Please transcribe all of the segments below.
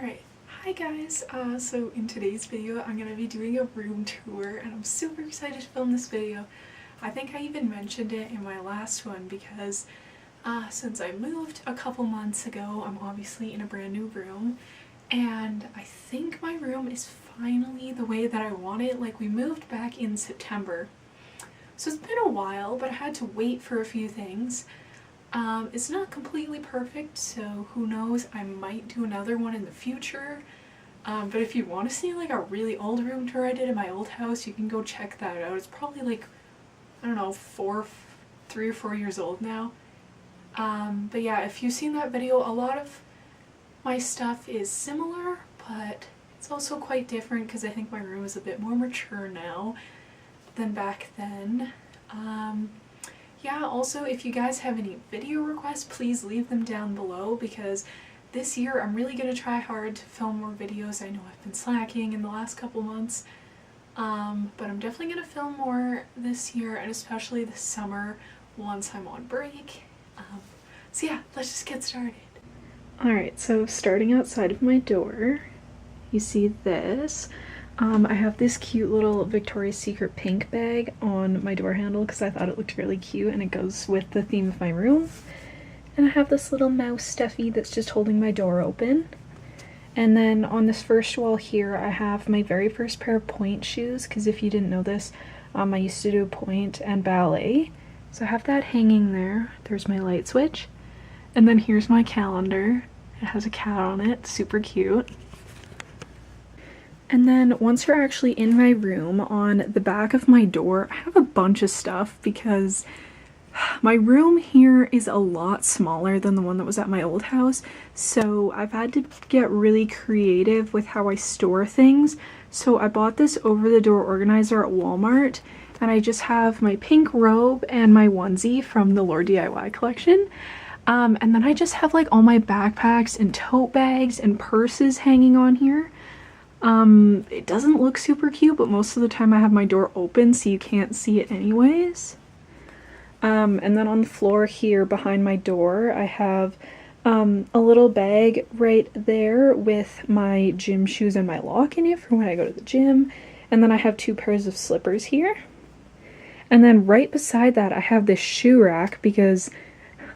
Alright, hi guys, so in today's video I'm going to be doing a room tour and I'm super excited to film this video. I think I even mentioned it in my last one because since I moved a couple months ago, I'm obviously in a brand new room and I think my room is finally the way that I want it. Like, we moved back in September, so it's been a while, but I had to wait for a few things. It's not completely perfect, so who knows, I might do another one in the future. But if you want to see like a really old room tour I did in my old house, you can go check that out. It's probably like, I don't know, 3 or 4 years old now. But yeah, if you've seen that video, a lot of my stuff is similar, but it's also quite different because I think my room is a bit more mature now than back then. Yeah, also if you guys have any video requests, please leave them down below because this year I'm really going to try hard to film more videos. I know I've been slacking in the last couple months, but I'm definitely going to film more this year and especially this summer once I'm on break. So yeah, let's just get started. Alright, so starting outside of my door, you see this. I have this cute little Victoria's Secret pink bag on my door handle because I thought it looked really cute and it goes with the theme of my room. And I have this little mouse stuffy that's just holding my door open. And then on this first wall here, I have my very first pair of pointe shoes because if you didn't know this, I used to do pointe and ballet. So I have that hanging there. There's my light switch. And then here's my calendar. It has a cat on it, super cute. And then once you're actually in my room, on the back of my door, I have a bunch of stuff because my room here is a lot smaller than the one that was at my old house. So I've had to get really creative with how I store things. So I bought this over-the-door organizer at Walmart, and I just have my pink robe and my onesie from the Lore DIY collection. And then I just have like all my backpacks and tote bags and purses hanging on here. It doesn't look super cute, but most of the time I have my door open so you can't see it anyways. And then on the floor here behind my door, I have a little bag right there with my gym shoes and my lock in it for when I go to the gym. And then I have 2 pairs of slippers here. And then right beside that, I have this shoe rack because,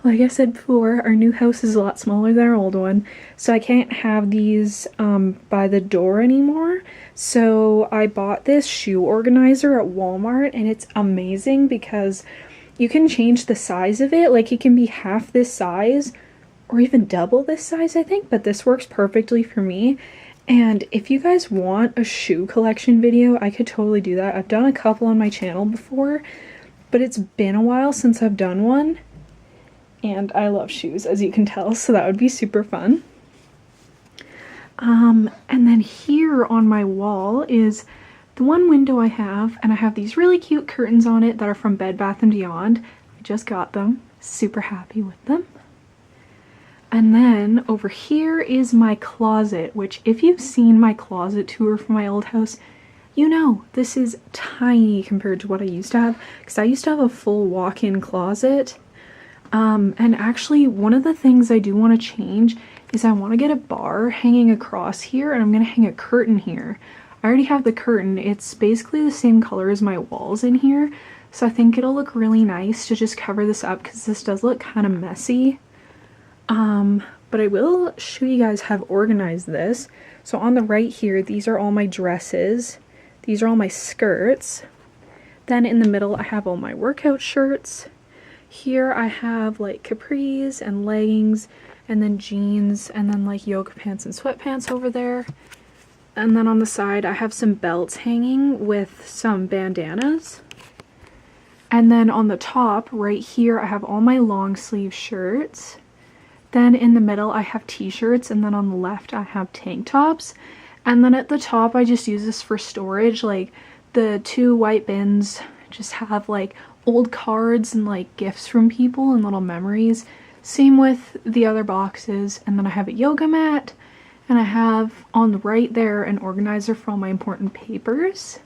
like I said before, our new house is a lot smaller than our old one, so I can't have these by the door anymore. So I bought this shoe organizer at Walmart, and it's amazing because you can change the size of it. Like, it can be half this size or even double this size, I think, but this works perfectly for me. And if you guys want a shoe collection video, I could totally do that. I've done a couple on my channel before, but it's been a while since I've done one. And I love shoes, as you can tell, so that would be super fun. And then here on my wall is the one window I have, and I have these really cute curtains on it that are from Bed Bath & Beyond. I just got them. Super happy with them. And then over here is my closet, which if you've seen my closet tour from my old house, you know this is tiny compared to what I used to have, because I used to have a full walk-in closet. And actually one of the things I do want to change is I want to get a bar hanging across here, and I'm going to hang a curtain here. I already have the curtain. It's basically the same color as my walls in here, so I think it'll look really nice to just cover this up because this does look kind of messy. But I will show you guys how I've organized this. So on the right here, these are all my dresses. These are all my skirts. Then in the middle, I have all my workout shirts. Here I have like capris and leggings, and then jeans, and then like yoga pants and sweatpants over there. And then on the side I have some belts hanging with some bandanas. And then on the top right here I have all my long sleeve shirts. Then in the middle I have t-shirts, and then on the left I have tank tops. And then at the top I just use this for storage. Like, the 2 white bins just have like old cards and like gifts from people and little memories. Same with the other boxes. And then I have a yoga mat, and I have on the right there an organizer for all my important papers.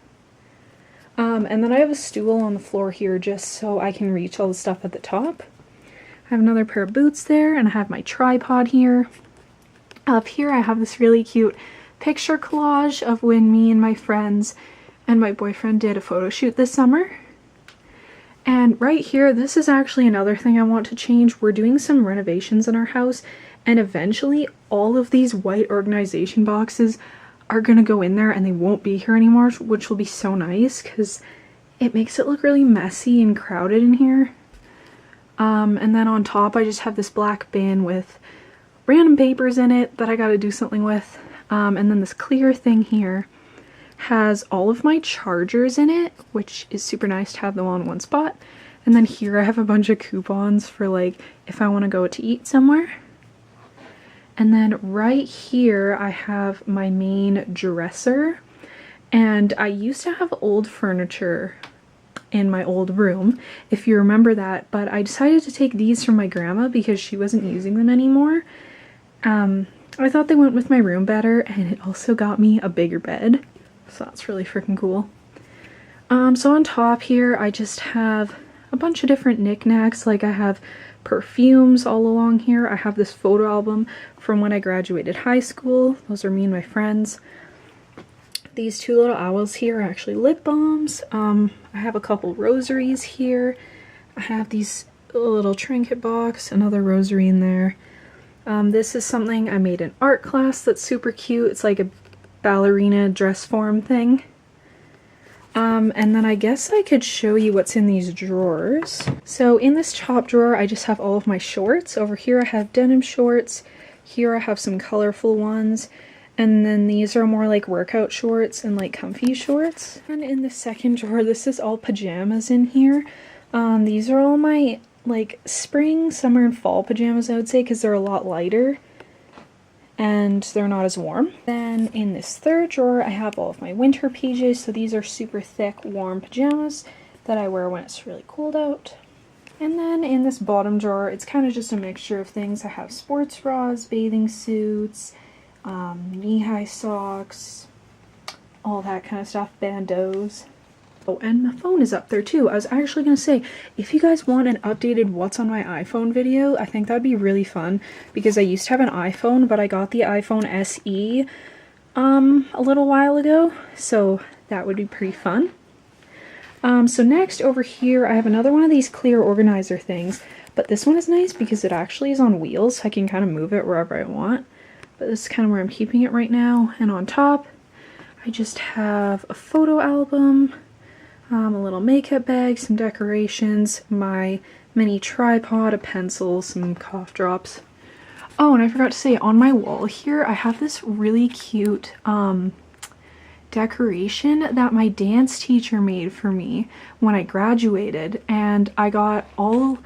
And then I have a stool on the floor here just so I can reach all the stuff at the top. I have another pair of boots there, and I have my tripod here. Up here I have this really cute picture collage of when me and my friends and my boyfriend did a photo shoot this summer. And right here, this is actually another thing I want to change. We're doing some renovations in our house, and eventually all of these white organization boxes are gonna go in there and they won't be here anymore, which will be so nice because it makes it look really messy and crowded in here. And then on top I just have this black bin with random papers in it that I gotta do something with. And then this clear thing here has all of my chargers in it, which is super nice to have them all in one spot. And then here I have a bunch of coupons for like if I want to go to eat somewhere. And then right here I have my main dresser, and I used to have old furniture in my old room, if you remember that, but I decided to take these from my grandma because she wasn't using them anymore. I thought they went with my room better, and it also got me a bigger bed. So that's really freaking cool. So on top here, I just have a bunch of different knickknacks. Like I have perfumes all along here. I have this photo album from when I graduated high school. Those are me and my friends. These two little owls here are actually lip balms. I have a couple rosaries here. I have these little trinket box, another rosary in there. This is something I made in art class that's super cute. It's like a ballerina dress form thing. And then I guess I could show you what's in these drawers. So in this top drawer, I just have all of my shorts. Over here I have denim shorts. Here I have some colorful ones. And then these are more like workout shorts and like comfy shorts. And in the second drawer, this is all pajamas in here. These are all my like spring, summer, and fall pajamas, I would say, because they're a lot lighter and they're not as warm. Then in this third drawer, I have all of my winter PJs. So these are super thick, warm pajamas that I wear when it's really cold out. And then in this bottom drawer, it's kind of just a mixture of things. I have sports bras, bathing suits, knee-high socks, all that kind of stuff, bandeaus. Oh, and my phone is up there too. I was actually going to say, if you guys want an updated what's on my iPhone video, I think that'd be really fun, because I used to have an iPhone, but I got the iPhone SE a little while ago, so that would be pretty fun. So next over here, I have another one of these clear organizer things, but this one is nice because it actually is on wheels, so I can kind of move it wherever I want. But this is kind of where I'm keeping it right now. And on top, I just have a photo album, a little makeup bag, some decorations, my mini tripod, a pencil, some cough drops. Oh, and I forgot to say, on my wall here, I have this really cute decoration that my dance teacher made for me when I graduated, and I got all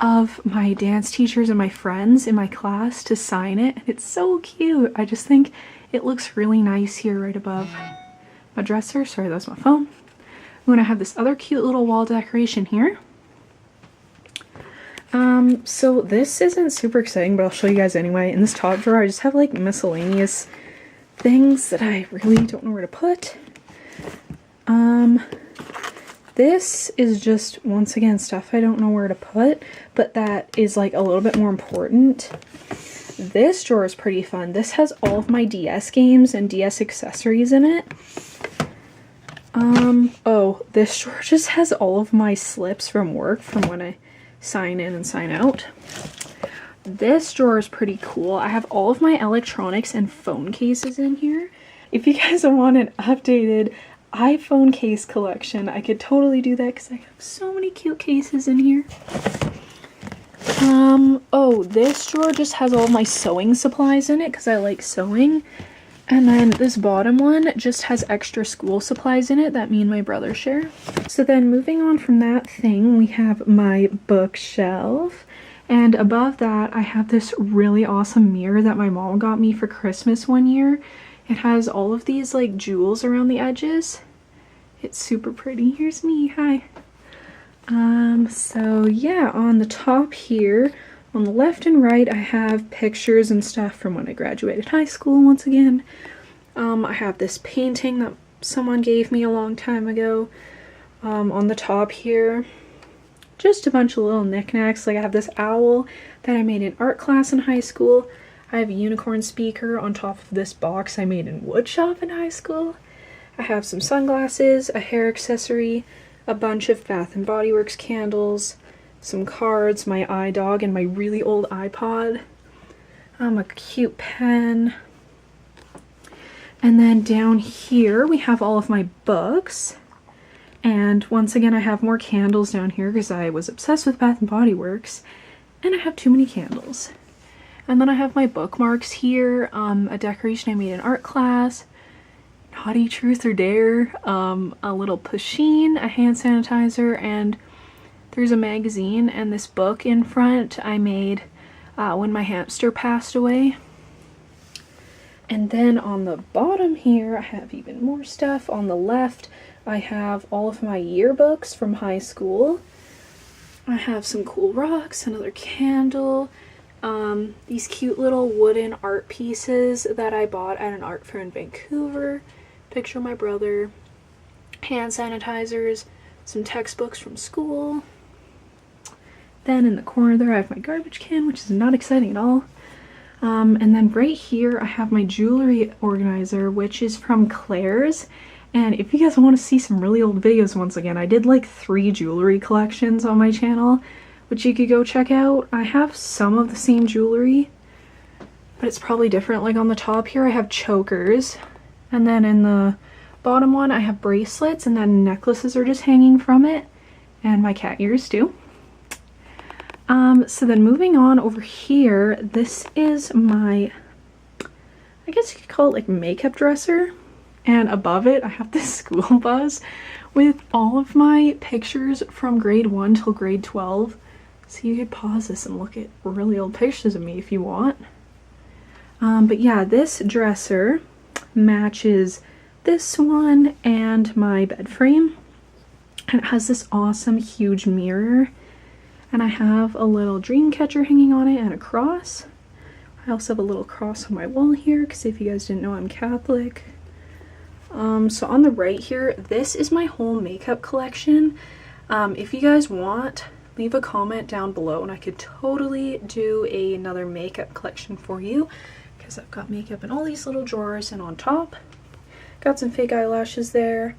of my dance teachers and my friends in my class to sign it. It's so cute. I just think it looks really nice here right above my dresser. Sorry, that's my phone. I'm gonna have this other cute little wall decoration here. So this isn't super exciting, but I'll show you guys anyway. In this top drawer, I just have like miscellaneous things that I really don't know where to put. This is just, once again, stuff I don't know where to put, but that is like a little bit more important. This drawer is pretty fun. This has all of my DS games and DS accessories in it. Oh, this drawer just has all of my slips from work from when I sign in and sign out. This drawer is pretty cool. I have all of my electronics and phone cases in here. If you guys want an updated iPhone case collection, I could totally do that because I have so many cute cases in here. Oh, this drawer just has all my sewing supplies in it because I like sewing. And then this bottom one just has extra school supplies in it that me and my brother share. So then moving on from that thing, we have my bookshelf. And above that, I have this really awesome mirror that my mom got me for Christmas one year. It has all of these like jewels around the edges. It's super pretty. Here's me. Hi. So yeah, on the top here, on the left and right, I have pictures and stuff from when I graduated high school once again. I have this painting that someone gave me a long time ago. On the top here, just a bunch of little knickknacks. Like I have this owl that I made in art class in high school. I have a unicorn speaker on top of this box I made in woodshop in high school. I have some sunglasses, a hair accessory, a bunch of Bath and Body Works candles, some cards, my iDog, and my really old iPod. A cute pen. And then down here we have all of my books. And once again I have more candles down here because I was obsessed with Bath and Body Works. And I have too many candles. And then I have my bookmarks here, a decoration I made in art class, Naughty Truth or Dare, a little Pusheen, a hand sanitizer, and there's a magazine and this book in front I made when my hamster passed away. And then on the bottom here I have even more stuff. On the left I have all of my yearbooks from high school. I have some cool rocks, another candle, these cute little wooden art pieces that I bought at an art fair in Vancouver, picture of my brother, hand sanitizers, some textbooks from school. Then in the corner there I have my garbage can, which is not exciting at all. And then right here I have my jewelry organizer, which is from Claire's. And if you guys want to see some really old videos, once again, I did like 3 jewelry collections on my channel, which you could go check out. I have some of the same jewelry, but it's probably different. Like on the top here I have chokers, and then in the bottom one I have bracelets, and then necklaces are just hanging from it, and my cat ears too. So then moving on over here, this is my, I guess you could call it like makeup dresser. And above it, I have this school buzz with all of my pictures from grade 1 till grade 12. So you could pause this and look at really old pictures of me if you want. But yeah, this dresser matches this one and my bed frame. And it has this awesome huge mirror. And I have a little dream catcher hanging on it and a cross. I also have a little cross on my wall here because if you guys didn't know, I'm Catholic. So on the right here, this is my whole makeup collection. If you guys want, leave a comment down below and I could totally do another makeup collection for you, because I've got makeup in all these little drawers, and on top got some fake eyelashes there,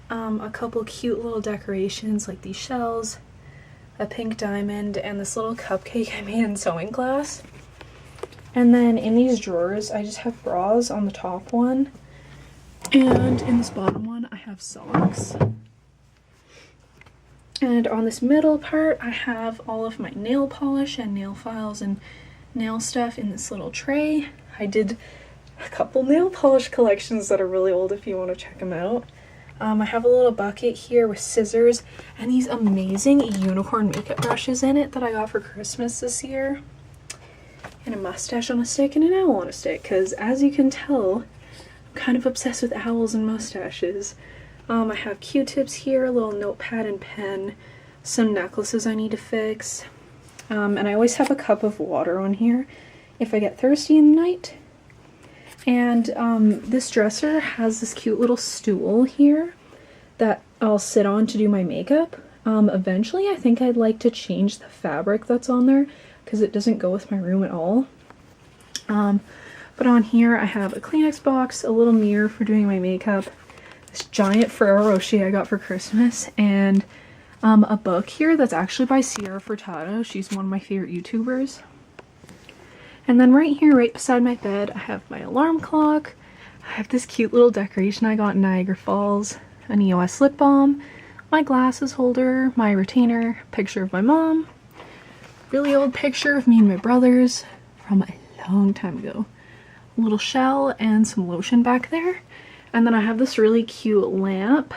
a couple cute little decorations like these shells, a pink diamond, and this little cupcake I made in sewing class. And then in these drawers I just have bras on the top one. And in this bottom one, I have socks. And on this middle part, I have all of my nail polish and nail files and nail stuff in this little tray. I did a couple nail polish collections that are really old if you want to check them out. I have a little bucket here with scissors and these amazing unicorn makeup brushes in it that I got for Christmas this year. And a mustache on a stick and an owl on a stick, because as you can tell, kind of obsessed with owls and mustaches. I have Q-tips here, a little notepad and pen, some necklaces I need to fix, and I always have a cup of water on here if I get thirsty in the night. And this dresser has this cute little stool here that I'll sit on to do my makeup. Eventually I think I'd like to change the fabric that's on there because it doesn't go with my room at all. But on here I have a Kleenex box, a little mirror for doing my makeup, this giant Ferrero Rocher I got for Christmas, and a book here that's actually by Sierra Furtado. She's one of my favorite YouTubers. And then right here, right beside my bed, I have my alarm clock. I have this cute little decoration I got in Niagara Falls, an EOS lip balm, my glasses holder, my retainer, picture of my mom, really old picture of me and my brothers from a long time ago. Little shell and some lotion back there, and then I have this really cute lamp,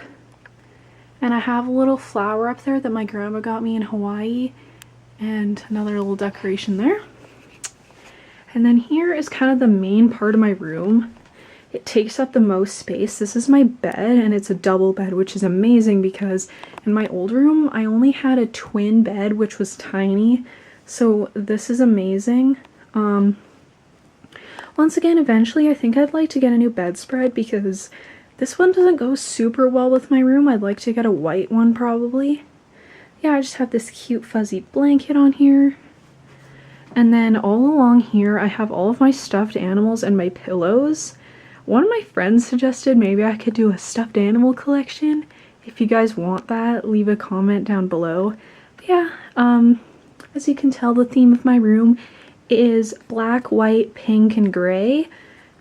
and I have a little flower up there that my grandma got me in Hawaii, and another little decoration there. And then here is kind of the main part of my room. It takes up the most space. This is my bed, and it's a double bed, which is amazing because in my old room I only had a twin bed, which was tiny, so this is amazing. Once again, eventually I think I'd like to get a new bedspread because this one doesn't go super well with my room. I'd like to get a white one probably. Yeah, I just have this cute fuzzy blanket on here. And then all along here I have all of my stuffed animals and my pillows. One of my friends suggested maybe I could do a stuffed animal collection. If you guys want that, leave a comment down below. But yeah, as you can tell, the theme of my room is black, white, pink, and gray.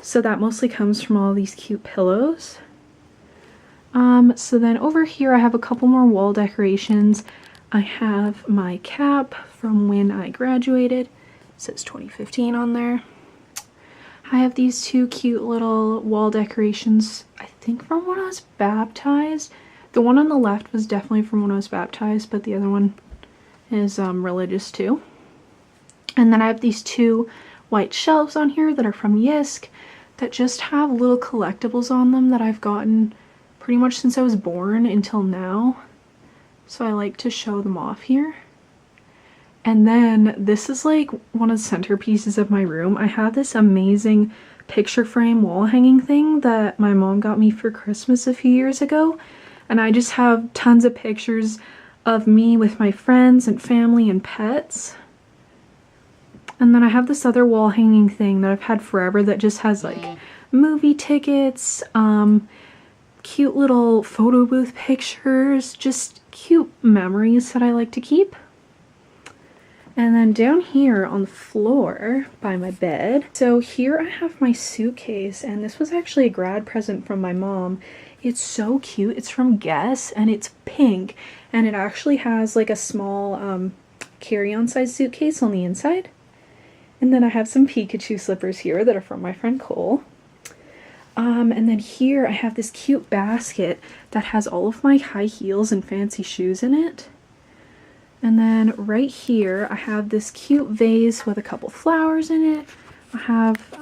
So that mostly comes from all these cute pillows. So then over here I have a couple more wall decorations. I have my cap from when I graduated. It says 2015 on there. I have these two cute little wall decorations, I think from when I was baptized. The one on the left was definitely from when I was baptized, but the other one is religious too. And then I have these two white shelves on here that are from Yisk that just have little collectibles on them that I've gotten pretty much since I was born until now. So I like to show them off here. And then this is like one of the centerpieces of my room. I have this amazing picture frame wall hanging thing that my mom got me for Christmas a few years ago. And I just have tons of pictures of me with my friends and family and pets. And then I have this other wall hanging thing that I've had forever that just has like movie tickets, cute little photo booth pictures, just cute memories that I like to keep. And then down here on the floor by my bed, so here I have my suitcase, and this was actually a grad present from my mom. It's so cute. It's from Guess, and it's pink, and it actually has like a small carry-on size suitcase on the inside. And then I have some Pikachu slippers here that are from my friend Cole. And then here I have this cute basket that has all of my high heels and fancy shoes in it. And then right here I have this cute vase with a couple flowers in it. I have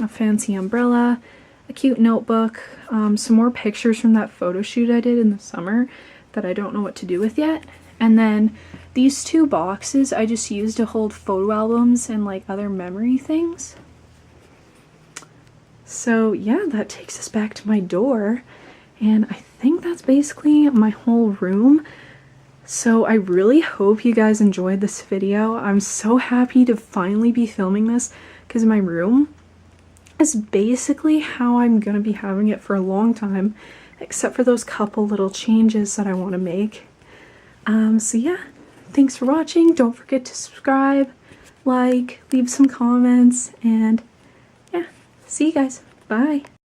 a fancy umbrella, a cute notebook, some more pictures from that photo shoot I did in the summer that I don't know what to do with yet. And then these two boxes I just use to hold photo albums and like other memory things. So yeah, that takes us back to my door, and I think that's basically my whole room. So I really hope you guys enjoyed this video. I'm so happy to finally be filming this because my room is basically how I'm gonna be having it for a long time, except for those couple little changes that I want to make. So yeah, thanks for watching. Don't forget to subscribe, like, leave some comments, and yeah, see you guys. Bye.